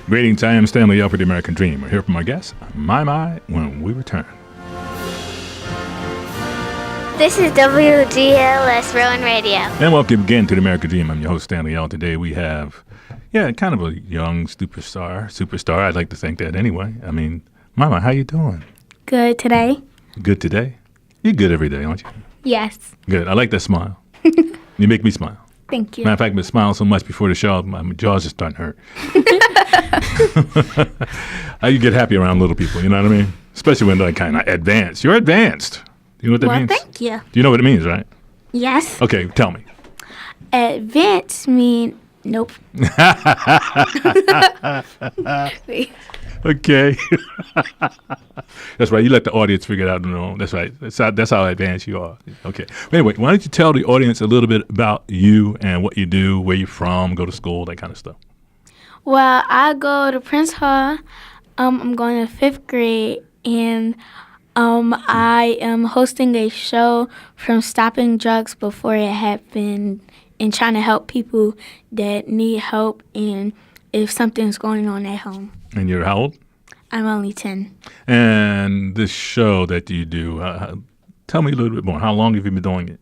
Greetings, I am Stanley L for the American Dream. We're here from our guest, Mymy, when we return. This is WGLS Rowan Radio. And welcome again to the American Dream. I'm your host, Stanley L. Today we have, kind of a young superstar. I'd like to think that anyway. I mean, Mymy, how you doing? Good today. Good today? You're good every day, aren't you? Yes. Good. I like that smile. You make me smile. Thank you. Matter of fact, I've been smiling so much before the show, my jaws are starting to hurt. You get happy around little people, you know what I mean? Especially when they're kind of advanced. You're advanced. Do you know what that means? Thank you. Do you know what it means, right? Yes. Okay, tell me. Advanced mean nope. Okay. That's right. You let the audience figure it out on their own. That's right. That's how advanced you are. Okay. Anyway, why don't you tell the audience a little bit about you and what you do, where you're from, go to school, that kind of stuff. Well, I go to Prince Hall. I'm going to 5th grade, and I am hosting a show from stopping drugs before it happened and trying to help people that need help and if something's going on at home. And you're how old? I'm only 10. And this show that you do, tell me a little bit more. How long have you been doing it?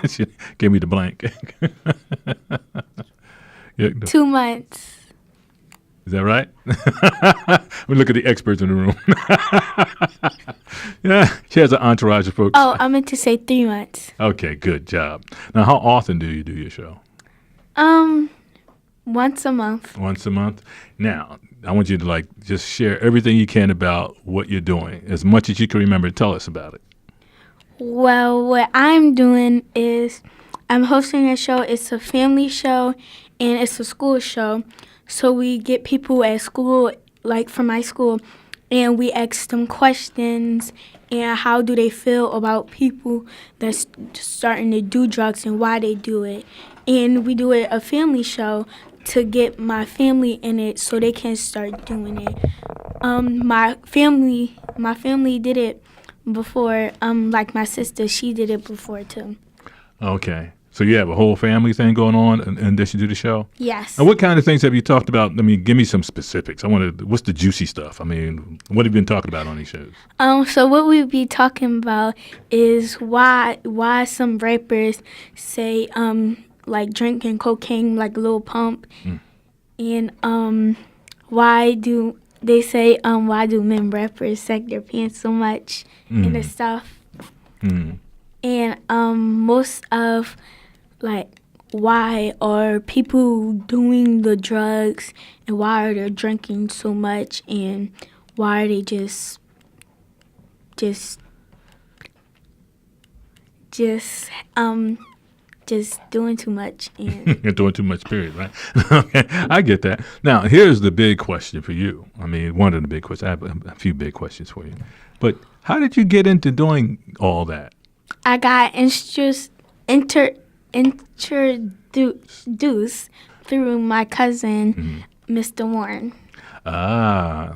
She gave me the blank. Yeah, 2 months. Is that right? We look at the experts in the room. Yeah, she has an entourage of folks. Oh, I meant to say 3 months. Okay, good job. Now, how often do you do your show? Once a month. Once a month. Now, I want you to just share everything you can about what you're doing, as much as you can remember. Tell us about it. Well, what I'm doing is I'm hosting a show. It's a family show, and it's a school show. So we get people at school, like from my school, and we ask them questions and how do they feel about people that's starting to do drugs and why they do it. And we do a family show to get my family in it so they can start doing it. My family did it before. Like my sister, she did it before too. Okay. So you have a whole family thing going on in addition to the show? Yes. And what kind of things have you talked about? I mean, give me some specifics. What's the juicy stuff? I mean, what have you been talking about on these shows? So what we'll be talking about is why some rappers say like drinking cocaine like Lil Pump, and why do they say why do men rappers sag their pants so much and the stuff, and most of why are people doing the drugs and why are they drinking so much and why are they just doing too much. And You're doing too much, period, right? Okay, I get that. Now, here's the big question for you. I mean, one of the big questions. I have a few big questions for you. But how did you get into doing all that? I got introduced through my cousin, Mr. Warren.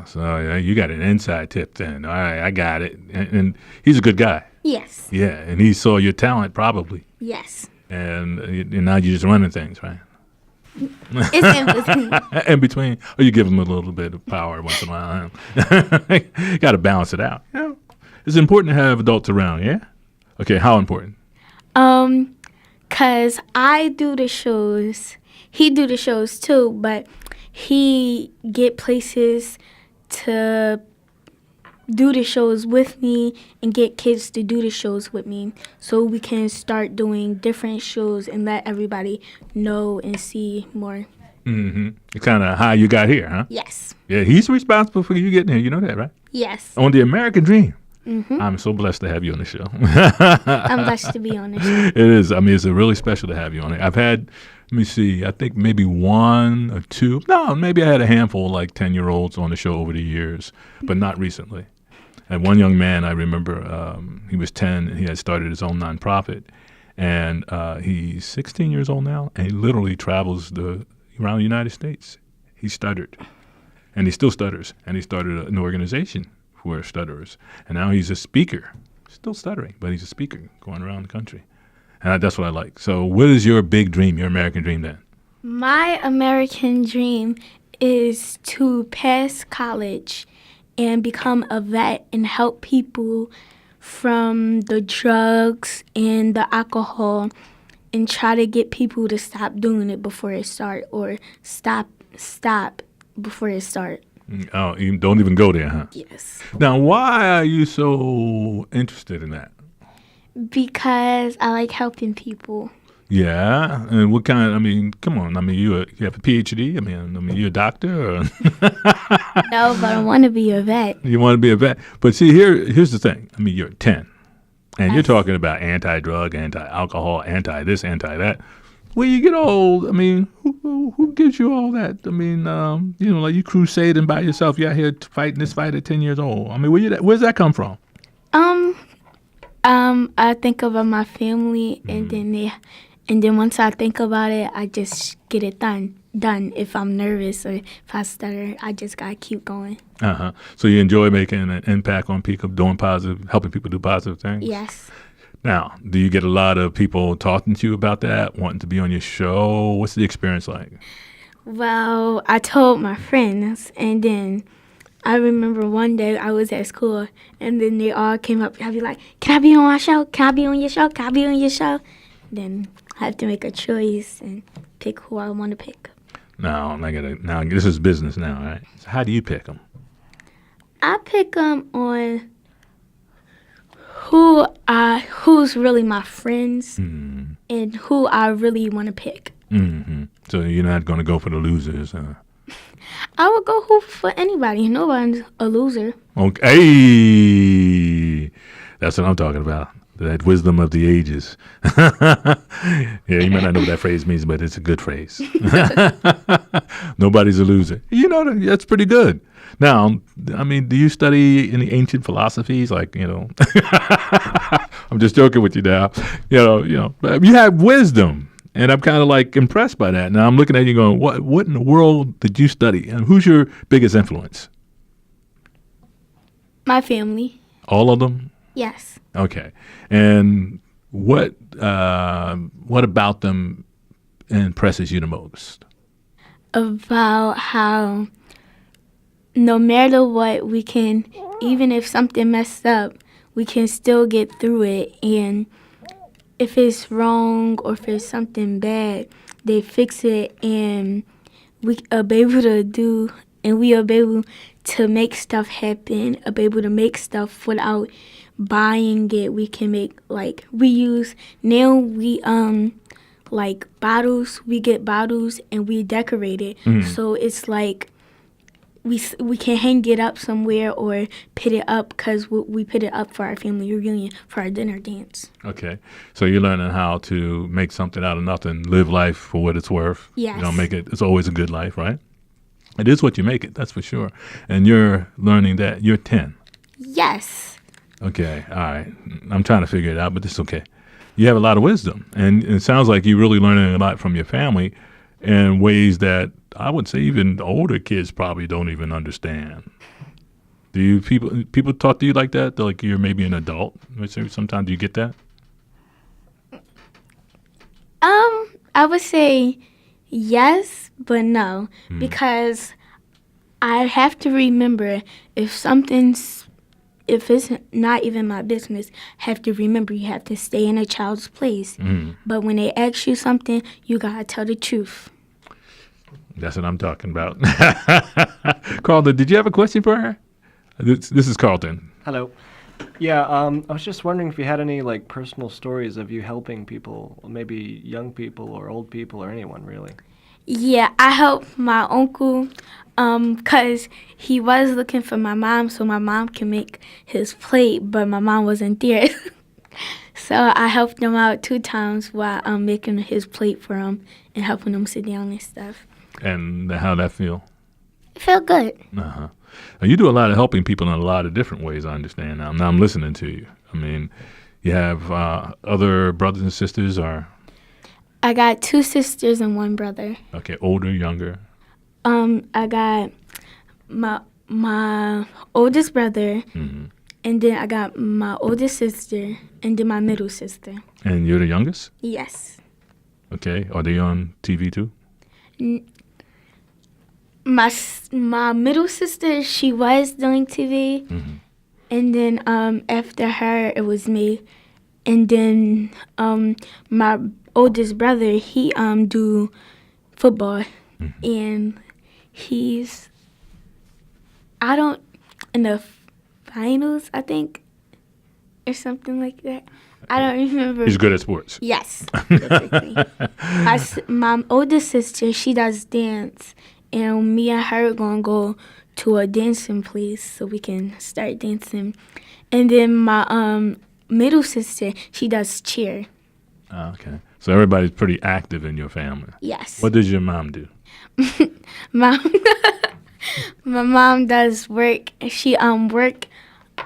So you got an inside tip then. All right, I got it. And he's a good guy. Yes. Yeah, and he saw your talent probably. Yes. And now you're just running things, right? It's in between. In between. Or you give him a little bit of power once in a while. Got to balance it out. Yeah. It's important to have adults around, yeah? Okay, how important? 'Cause I do the shows. He do the shows too, but he get places to do the shows with me and get kids to do the shows with me so we can start doing different shows and let everybody know and see more. Mm-hmm. It's kind of how you got here, huh? Yes. Yeah, he's responsible for you getting here. You know that, right? Yes. On the American Dream. Mm-hmm. I'm so blessed to have you on the show. I'm blessed to be on the show. It is. I mean, it's really special to have you on it. I've had, let me see, I think maybe one or two. No, maybe I had a handful, 10-year-olds on the show over the years, but not recently. And one young man, I remember, he was 10, and he had started his own nonprofit. And he's 16 years old now, and he literally travels around the United States. He stuttered, and he still stutters. And he started an organization for stutterers. And now he's a speaker, still stuttering, but he's a speaker going around the country. And that's what I like. So what is your big dream, your American dream then? My American dream is to pass college and become a vet and help people from the drugs and the alcohol and try to get people to stop doing it before it start or stop before it start. Oh, you don't even go there, huh? Yes. Now, why are you so interested in that? Because I like helping people. Yeah, and what kind? I mean, come on. I mean, you have a PhD. I mean, you're a doctor. Or No, but I want to be a vet. you want to be a vet. But see, here's the thing. I mean, you're 10, and you're Yes. talking about anti-drug, anti-alcohol, anti-this, anti-that. When you get old, I mean, who gives you all that? I mean, like you crusading by yourself. You're out here fighting this fight at 10 years old. I mean, where's that come from? I think about my family, and then once I think about it, I just get it done. If I'm nervous or if I stutter, I just gotta keep going. So you enjoy making an impact on people, helping people do positive things? Yes. Now, do you get a lot of people talking to you about that, wanting to be on your show? What's the experience like? Well, I told my friends, and then I remember one day I was at school, and then they all came up. I'd be like, "Can I be on our show? Can I be on your show? Can I be on your show?" Then I have to make a choice and pick who I want to pick. Now this is business now, right? So how do you pick them? I pick them on who's really my friends and who I really want to pick. Mm-hmm. So you're not going to go for the losers, huh? I would go for anybody. Nobody's a loser. Okay. Hey, that's what I'm talking about. That wisdom of the ages. Yeah, you might not know what that phrase means, but it's a good phrase. Nobody's a loser. That's pretty good. Now, I mean, do you study any ancient philosophies? Like, I'm just joking with you now. But you have wisdom, and I'm kind of like impressed by that. Now I'm looking at you going, what in the world did you study? And who's your biggest influence? My family. All of them? Yes. Okay. And what about them impresses you the most? About how no matter what, we can, even if something messed up, we can still get through it. And if it's wrong or if it's something bad, they fix it, and we are able to do, and we are able to make stuff happen, are able to make stuff without buying it. We can make, like, like bottles. We get bottles and we decorate it. So it's like we can hang it up somewhere or put it up because we put it up for our family reunion, for our dinner dance. Okay. So you're learning how to make something out of nothing, live life for what it's worth. Yes. It's always a good life, right? It is what you make it, that's for sure. And you're learning that. You're 10. Yes. Okay, all right. I'm trying to figure it out, but it's okay. You have a lot of wisdom, and it sounds like you're really learning a lot from your family in ways that I would say even older kids probably don't even understand. Do people talk to you like that? They're like you're maybe an adult? Sometimes do you get that? I would say yes, but no, because I have to remember if it's not even my business, have to remember you have to stay in a child's place. But when they ask you something, you gotta tell the truth. That's what I'm talking about. Carlton, did you have a question for her? This is Carlton. Hello. Yeah, I was just wondering if you had any like personal stories of you helping people, maybe young people or old people or anyone really. Yeah, I helped my uncle because he was looking for my mom so my mom can make his plate, but my mom wasn't there. So I helped him out 2 times while I'm making his plate for him and helping him sit down and stuff. And how'd that feel? It felt good. Uh-huh. Now, you do a lot of helping people in a lot of different ways, I understand now. Now I'm listening to you. I mean, you have other brothers and sisters or? I got 2 sisters and 1 brother. Okay, older, younger? I got my oldest brother, and then I got my oldest sister, and then my middle sister. And you're the youngest? Yes. Okay. Are they on TV too? My middle sister, she was doing TV, and then after her it was me, and then my oldest brother, he do football, and he's I don't in the finals, I think, or something like that. I don't remember. He's good at sports. Yes, basically. My oldest sister, she does dance, and me and her gonna go to a dancing place so we can start dancing. And then my middle sister, she does cheer. Okay. So everybody's pretty active in your family. Yes. What does your mom do? Mom, my mom does work. She work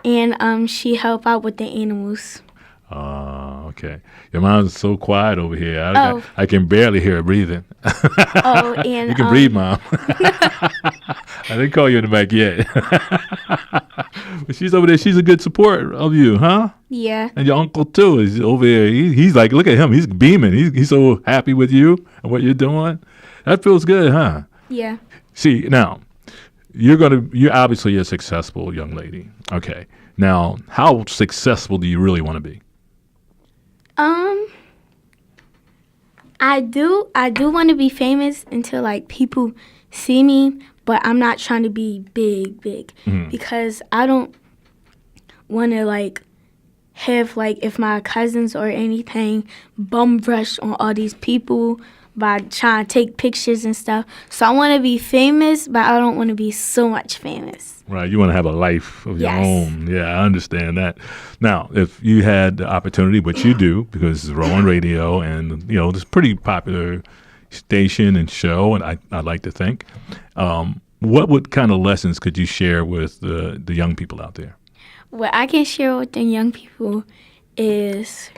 and she help out with the animals. Oh, okay. Your mom's so quiet over here. Oh. I can barely hear her breathing. Oh, and You can breathe, Mom. I didn't call you in the back yet. But she's over there. She's a good support of you, huh? Yeah. And your uncle, too, is over here. He's like, look at him. He's beaming. He's so happy with you and what you're doing. That feels good, huh? Yeah. See, now, you're obviously a successful young lady. Okay. Now, how successful do you really want to be? I do want to be famous until like people see me, but I'm not trying to be big because I don't want to like have like if my cousins or anything bum rush on all these people by trying to take pictures and stuff. So I want to be famous, but I don't want to be so much famous. Right, you want to have a life of your Yes. own. Yeah, I understand that. Now, if you had the opportunity, which you do, because it's Rowan Radio, and it's a pretty popular station and show, and I'd like to think, what kind of lessons could you share with the young people out there? What I can share with the young people is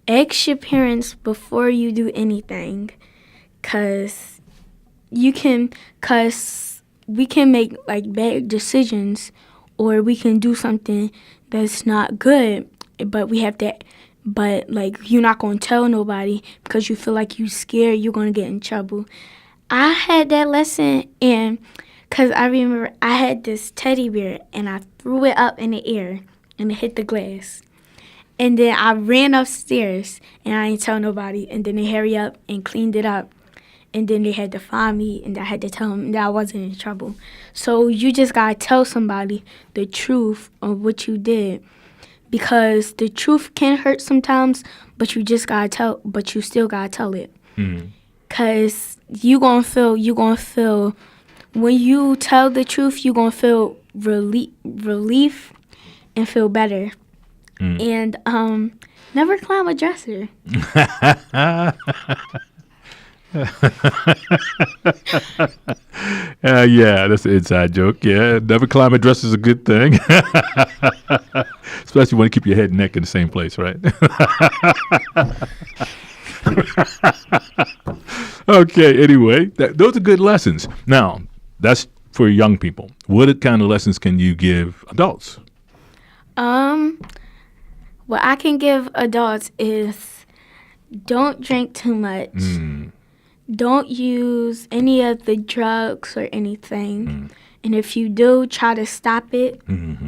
ask your parents before you do anything, cause we can make like bad decisions, or we can do something that's not good, but like you're not gonna tell nobody because you feel like you're scared you're gonna get in trouble. I had that lesson, and cause I remember I had this teddy bear and I threw it up in the air and it hit the glass. And then I ran upstairs and I didn't tell nobody, and then they hurry up and cleaned it up. And then they had to find me, and I had to tell them that I wasn't in trouble. So you just gotta tell somebody the truth of what you did, because the truth can hurt sometimes, but you still gotta tell it. Cause you gonna feel when you tell the truth, you gonna feel relief and feel better. And never climb a dresser. Yeah, that's an inside joke. Yeah, never climb a dress is a good thing. Especially when you keep your head and neck in the same place, right? Okay, anyway, those are good lessons. Now, that's for young people. What kind of lessons can you give adults? What I can give adults is don't drink too much. Don't use any of the drugs or anything. And if you do, try to stop it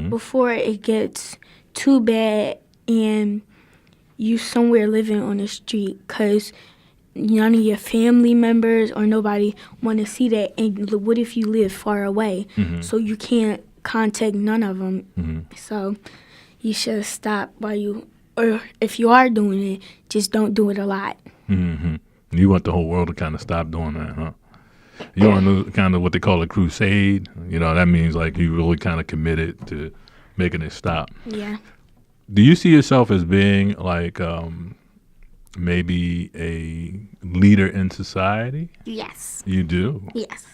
before it gets too bad and you somewhere living on the street, because none of your family members or nobody want to see that. And what if you live far away? So you can't contact none of them. So you should stop or if you are doing it, just don't do it a lot. You want the whole world to kind of stop doing that, huh? You want to do kind of what they call a crusade. That means like you really kind of committed to making it stop. Yeah. Do you see yourself as being like maybe a leader in society? Yes. You do? Yes.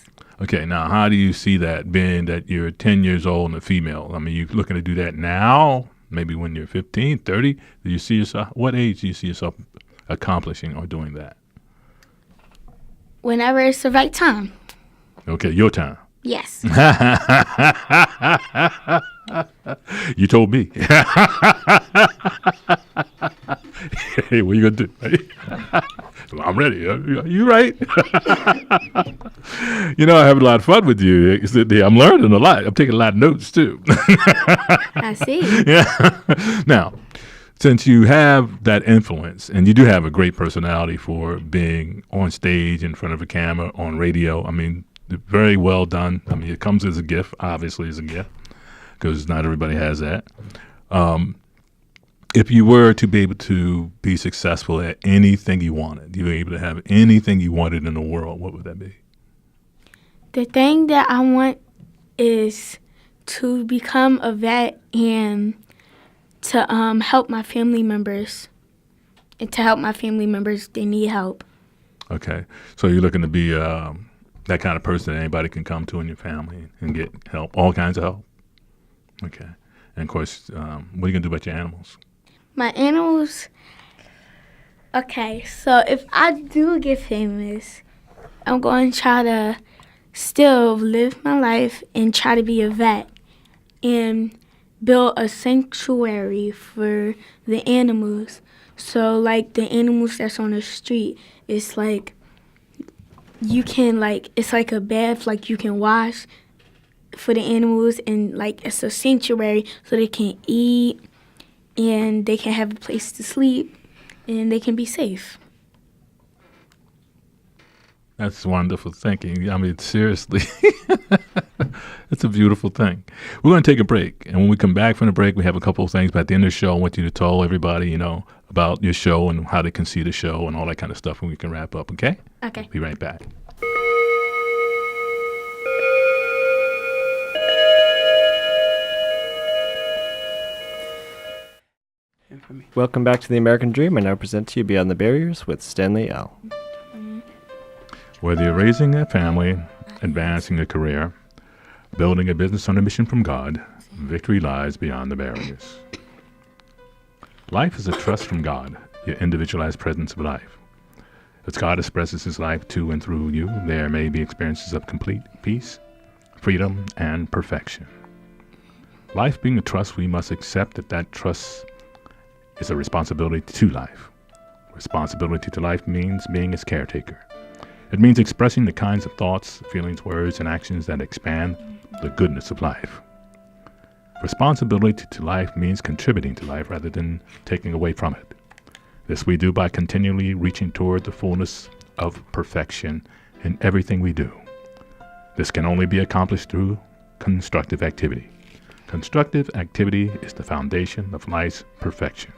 Okay, now how do you see that, being that you're 10 years old and a female? I mean, you looking to do that now, maybe when you're 15, 30? Do you see yourself, what age do you see yourself accomplishing or doing that? Whenever it's the right time. Okay, your time. Yes. You told me. Hey, what are you going to do? I'm ready. You right? I have a lot of fun with you. I'm learning a lot. I'm taking a lot of notes, too. I see. Yeah. Now, since you have that influence, and you do have a great personality for being on stage, in front of a camera, on radio, I mean, very well done. I mean, it comes as a gift, obviously as a gift, because not everybody has that. If you were to be able to be successful at anything you wanted, you were able to have anything you wanted in the world, what would that be? The thing that I want is to become a vet and to help my family members. And to help my family members, they need help. Okay. So you're looking to be that kind of person that anybody can come to in your family and get help, all kinds of help? Okay. And, of course, what are you going to do about your animals? My animals, okay, so if I do get famous, I'm going to try to still live my life and try to be a vet and build a sanctuary for the animals. So, like, the animals that's on the street, it's like you can, like, it's like a bath, like you can wash for the animals, and, like, it's a sanctuary so they can eat and they can have a place to sleep, and they can be safe. That's wonderful thinking. I mean, seriously, it's a beautiful thing. We're going to take a break, and when we come back from the break, we have a couple of things. But at the end of the show, I want you to tell everybody, about your show and how they can see the show and all that kind of stuff, and we can wrap up, okay? Okay. Be right back. Welcome back to The American Dream. I now present to you Beyond the Barriers with Stanley L. Whether you're raising a family, advancing a career, building a business on a mission from God, victory lies beyond the barriers. Life is a trust from God, your individualized presence of life. As God expresses his life to and through you, there may be experiences of complete peace, freedom, and perfection. Life being a trust, we must accept that trust is a responsibility to life. Responsibility to life means being its caretaker. It means expressing the kinds of thoughts, feelings, words, and actions that expand the goodness of life. Responsibility to life means contributing to life rather than taking away from it. This we do by continually reaching toward the fullness of perfection in everything we do. This can only be accomplished through constructive activity. Constructive activity is the foundation of life's perfection.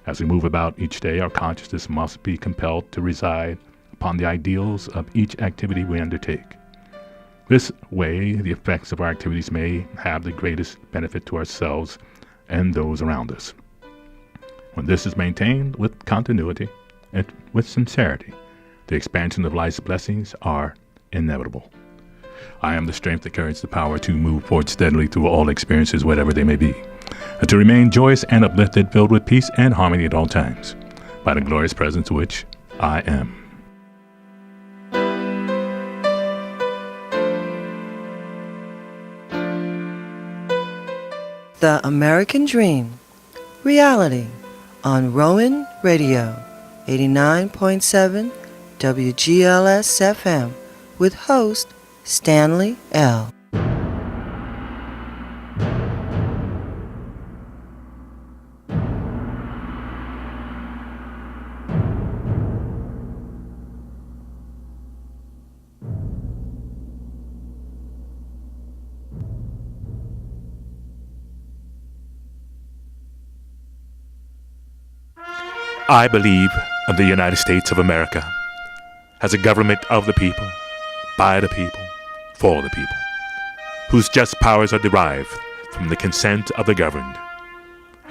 As we move about each day, our consciousness must be compelled to reside upon the ideals of each activity we undertake. This way, the effects of our activities may have the greatest benefit to ourselves and those around us. When this is maintained with continuity and with sincerity, the expansion of life's blessings are inevitable. I am the strength, the courage, the power to move forward steadily through all experiences, whatever they may be, and to remain joyous and uplifted, filled with peace and harmony at all times, by the glorious presence which I am. The American Dream, reality, on Rowan Radio, 89.7 WGLS FM, with host Stanley L. I believe in the United States of America as a government of the people, by the people, for the people, whose just powers are derived from the consent of the governed,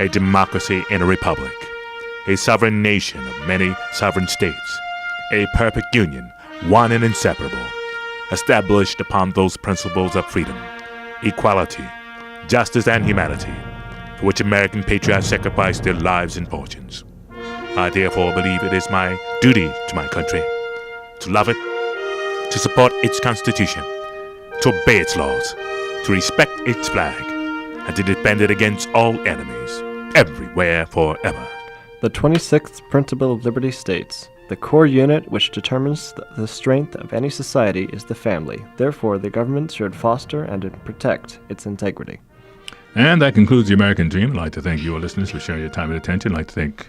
a democracy in a republic, a sovereign nation of many sovereign states, a perfect union, one and inseparable, established upon those principles of freedom, equality, justice, and humanity, for which American patriots sacrificed their lives and fortunes. I therefore believe it is my duty to my country to love it, to support its Constitution, to obey its laws, to respect its flag, and to defend it against all enemies, everywhere, forever. The 26th Principle of Liberty states, The core unit which determines the strength of any society is the family. Therefore, the government should foster and protect its integrity. And that concludes the American Dream. I'd like to thank you, our listeners, for sharing your time and attention. I'd like to thank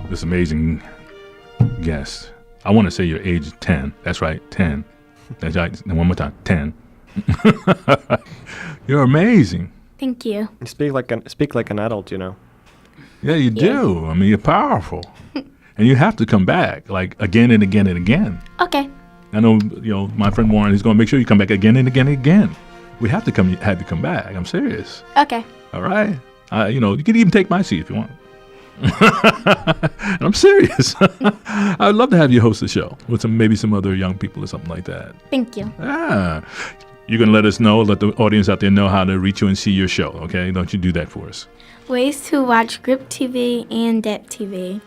this amazing guest. I want to say your age is 10. That's right, 10. That's right. And one more time, 10. You're amazing. Thank you. You speak like an adult, you know. Yeah, you do. I mean, you're powerful. And you have to come back, like, again and again and again. Okay. I know, my friend Warren, he's going to make sure you come back again and again and again. We have to come back. I'm serious. Okay. All right. You can even take my seat if you want. I'm serious. I'd love to have you host the show with maybe some other young people or something like that. Thank you. Yeah. You're going to let us know, let the audience out there know how to reach you and see your show, okay? Don't you do that for us. Ways to watch Grip TV and DEP TV.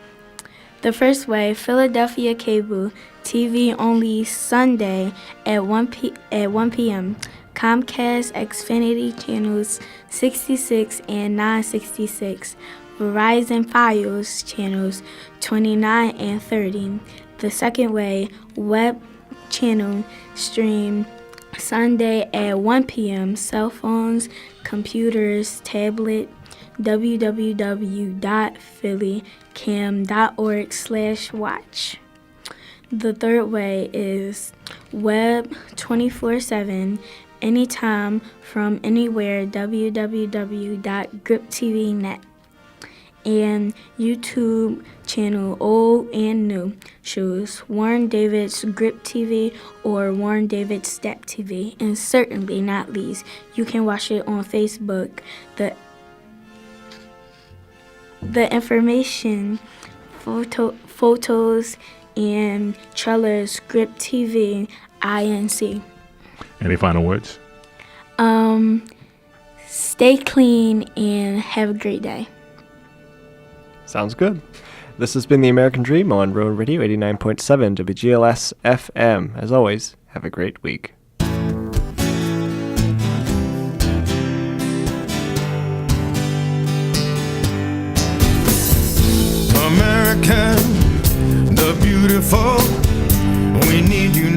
The first way, Philadelphia Cable TV only Sunday at 1 p.m. Comcast Xfinity channels 66 and 966. Verizon Fios channels 29 and 30. The second way, web channel stream Sunday at 1 p.m. Cell phones, computers, tablet, www.phillycam.org/watch. The third way is web 24/7, anytime from anywhere, www.griptv.net. And YouTube channel Old and New shows Warren David's Grip TV or Warren David's Step TV. And certainly not least, you can watch it on Facebook. The information, photos, and trailers, Grip TV, INC. Any final words? Stay clean and have a great day. Sounds good. This has been The American Dream on Rowan Radio 89.7 WGLS FM. As always, have a great week. American, the beautiful, we need you